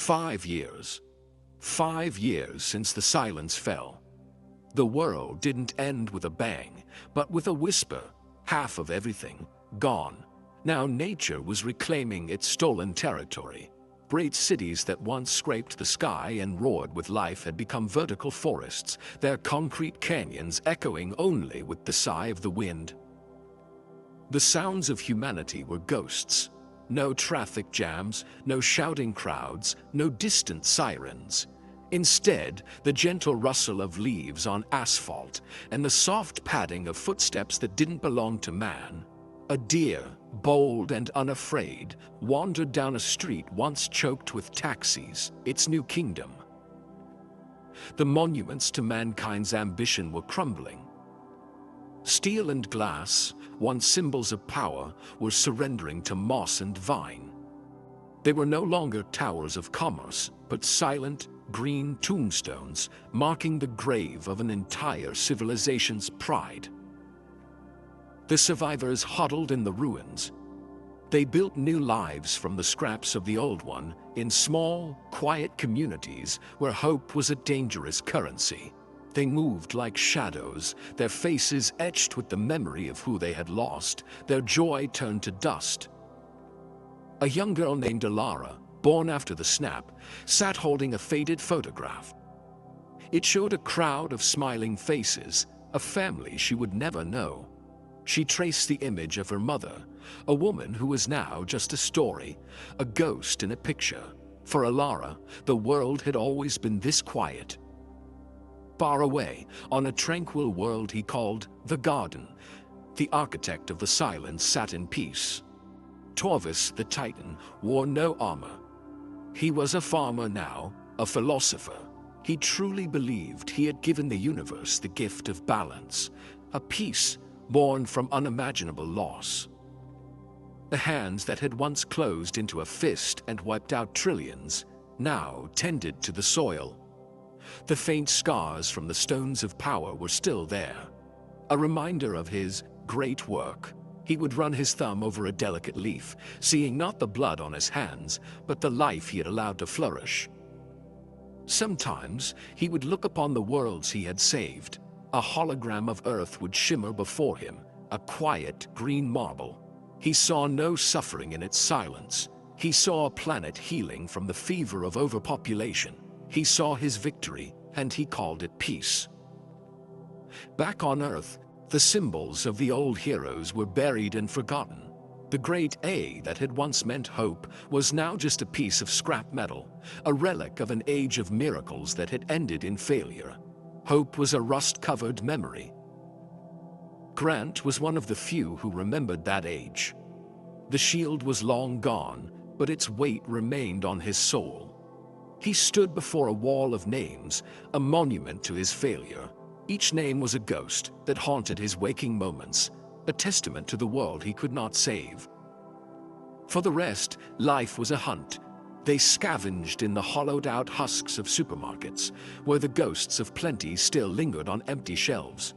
5 years. 5 years since the silence fell. The world didn't end with a bang, but with a whisper. Half of everything gone. Now nature was reclaiming its stolen territory. Great cities that once scraped the sky and roared with life had become vertical forests, their concrete canyons echoing only with the sigh of the wind. The sounds of humanity were ghosts. No traffic jams, no shouting crowds, no distant sirens. Instead, the gentle rustle of leaves on asphalt and the soft padding of footsteps that didn't belong to man. A deer, bold and unafraid, wandered down a street once choked with taxis, its new kingdom. The monuments to mankind's ambition were crumbling. Steel and glass, once symbols of power, were surrendering to moss and vine. They were no longer towers of commerce, but silent, green tombstones marking the grave of an entire civilization's pride. The survivors huddled in the ruins. They built new lives from the scraps of the old one in small, quiet communities where hope was a dangerous currency. They moved like shadows, their faces etched with the memory of who they had lost, their joy turned to dust. A young girl named Alara, born after the snap, sat holding a faded photograph. It showed a crowd of smiling faces, a family she would never know. She traced the image of her mother, a woman who was now just a story, a ghost in a picture. For Alara, the world had always been this quiet. Far away, on a tranquil world he called the Garden, the architect of the silence sat in peace. Torvis, the Titan, wore no armor. He was a farmer now, a philosopher. He truly believed he had given the universe the gift of balance, a peace born from unimaginable loss. The hands that had once closed into a fist and wiped out trillions now tended to the soil. The faint scars from the stones of power were still there, a reminder of his great work. He would run his thumb over a delicate leaf, seeing not the blood on his hands, but the life he had allowed to flourish. Sometimes he would look upon the worlds he had saved. A hologram of Earth would shimmer before him, a quiet green marble. He saw no suffering in its silence. He saw a planet healing from the fever of overpopulation. He saw his victory, and he called it peace. Back on Earth, the symbols of the old heroes were buried and forgotten. The great A that had once meant hope was now just a piece of scrap metal, a relic of an age of miracles that had ended in failure. Hope was a rust-covered memory. Grant was one of the few who remembered that age. The shield was long gone, but its weight remained on his soul. He stood before a wall of names, a monument to his failure. Each name was a ghost that haunted his waking moments, a testament to the world he could not save. For the rest, life was a hunt. They scavenged in the hollowed-out husks of supermarkets, where the ghosts of plenty still lingered on empty shelves.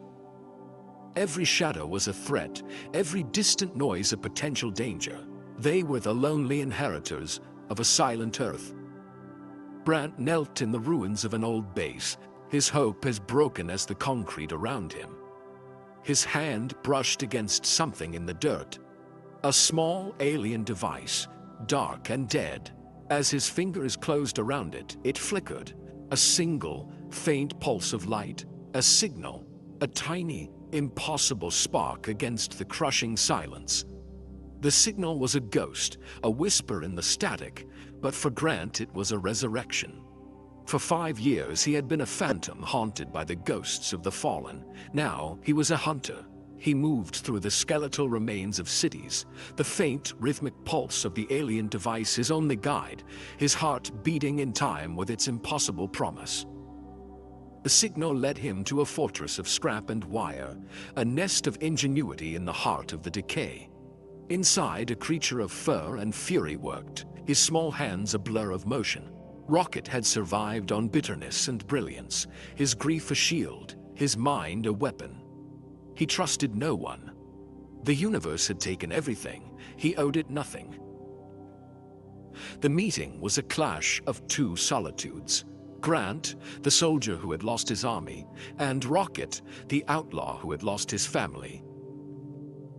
Every shadow was a threat, every distant noise a potential danger. They were the lonely inheritors of a silent Earth. Brant knelt in the ruins of an old base, his hope as broken as the concrete around him. His hand brushed against something in the dirt. A small alien device, dark and dead. As his fingers closed around it, it flickered. A single, faint pulse of light, a signal, a tiny, impossible spark against the crushing silence. The signal was a ghost, a whisper in the static, but for Grant it was a resurrection. For 5 years he had been a phantom haunted by the ghosts of the fallen. Now he was a hunter. He moved through the skeletal remains of cities, the faint, rhythmic pulse of the alien device his only guide, his heart beating in time with its impossible promise. The signal led him to a fortress of scrap and wire, a nest of ingenuity in the heart of the decay. Inside, a creature of fur and fury worked, his small hands a blur of motion. Rocket had survived on bitterness and brilliance, his grief a shield, his mind a weapon. He trusted no one. The universe had taken everything. He owed it nothing. The meeting was a clash of two solitudes. Grant, the soldier who had lost his army, and Rocket, the outlaw who had lost his family.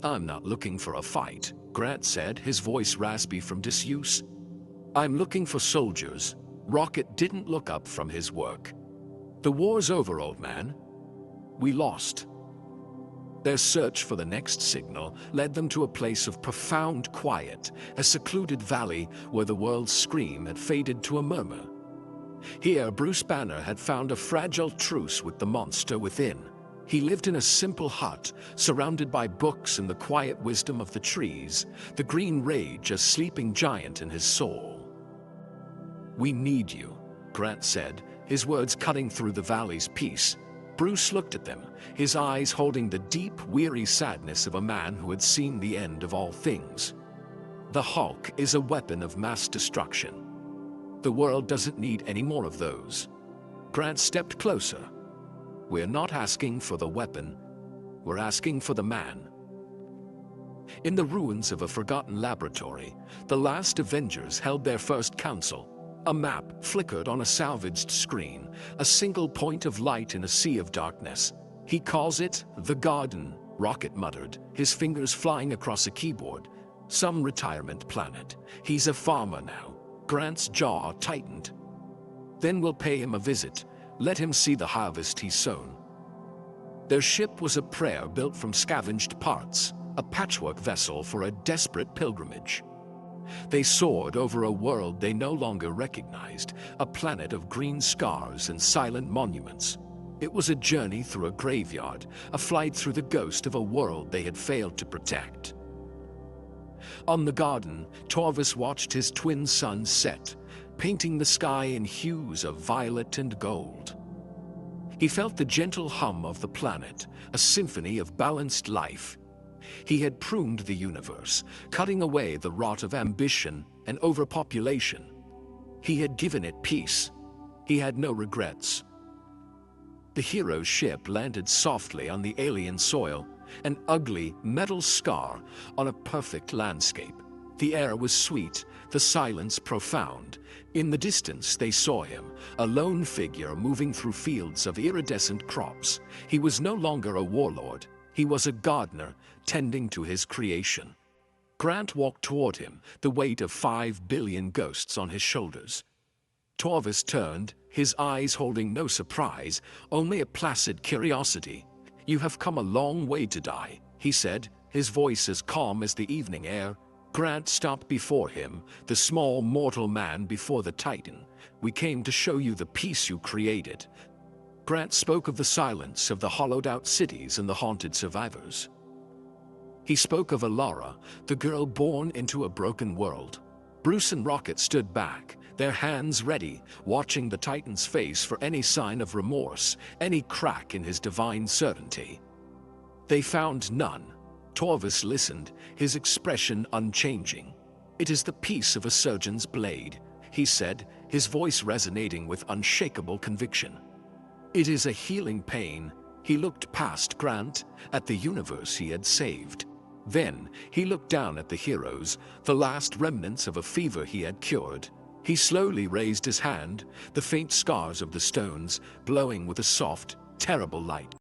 "I'm not looking for a fight," Grant said, his voice raspy from disuse. "I'm looking for soldiers." Rocket didn't look up from his work. "The war's over, old man. We lost." Their search for the next signal led them to a place of profound quiet, a secluded valley where the world's scream had faded to a murmur. Here, Bruce Banner had found a fragile truce with the monster within. He lived in a simple hut, surrounded by books and the quiet wisdom of the trees, the green rage a sleeping giant in his soul. "We need you," Grant said, his words cutting through the valley's peace. Bruce looked at them, his eyes holding the deep, weary sadness of a man who had seen the end of all things. "The Hulk is a weapon of mass destruction. The world doesn't need any more of those." Grant stepped closer. "We're not asking for the weapon, we're asking for the man." In the ruins of a forgotten laboratory, the last Avengers held their first council. A map flickered on a salvaged screen, a single point of light in a sea of darkness. "He calls it the Garden," Rocket muttered, his fingers flying across a keyboard. "Some retirement planet. He's a farmer now." Grant's jaw tightened. "Then we'll pay him a visit. Let him see the harvest he's sown." Their ship was a prayer built from scavenged parts, a patchwork vessel for a desperate pilgrimage. They soared over a world they no longer recognized, a planet of green scars and silent monuments. It was a journey through a graveyard, a flight through the ghost of a world they had failed to protect. On the garden, Torvis watched his twin suns set, painting the sky in hues of violet and gold. He felt the gentle hum of the planet, a symphony of balanced life. He had pruned the universe, cutting away the rot of ambition and overpopulation. He had given it peace. He had no regrets. The hero's ship landed softly on the alien soil, an ugly metal scar on a perfect landscape. The air was sweet, the silence profound. In the distance they saw him, a lone figure moving through fields of iridescent crops. He was no longer a warlord. He was a gardener, tending to his creation. Grant walked toward him, the weight of 5 billion ghosts on his shoulders. Torvis turned, his eyes holding no surprise, only a placid curiosity. "You have come a long way to die," he said, his voice as calm as the evening air. Grant stopped before him, the small mortal man before the Titan. "We came to show you the peace you created." Grant spoke of the silence of the hollowed-out cities and the haunted survivors. He spoke of Alara, the girl born into a broken world. Bruce and Rocket stood back, their hands ready, watching the Titan's face for any sign of remorse, any crack in his divine certainty. They found none. Torvis listened, his expression unchanging. "It is the peace of a surgeon's blade," he said, his voice resonating with unshakable conviction. "It is a healing pain." He looked past Grant, at the universe he had saved. Then, he looked down at the heroes, the last remnants of a fever he had cured. He slowly raised his hand, the faint scars of the stones glowing with a soft, terrible light.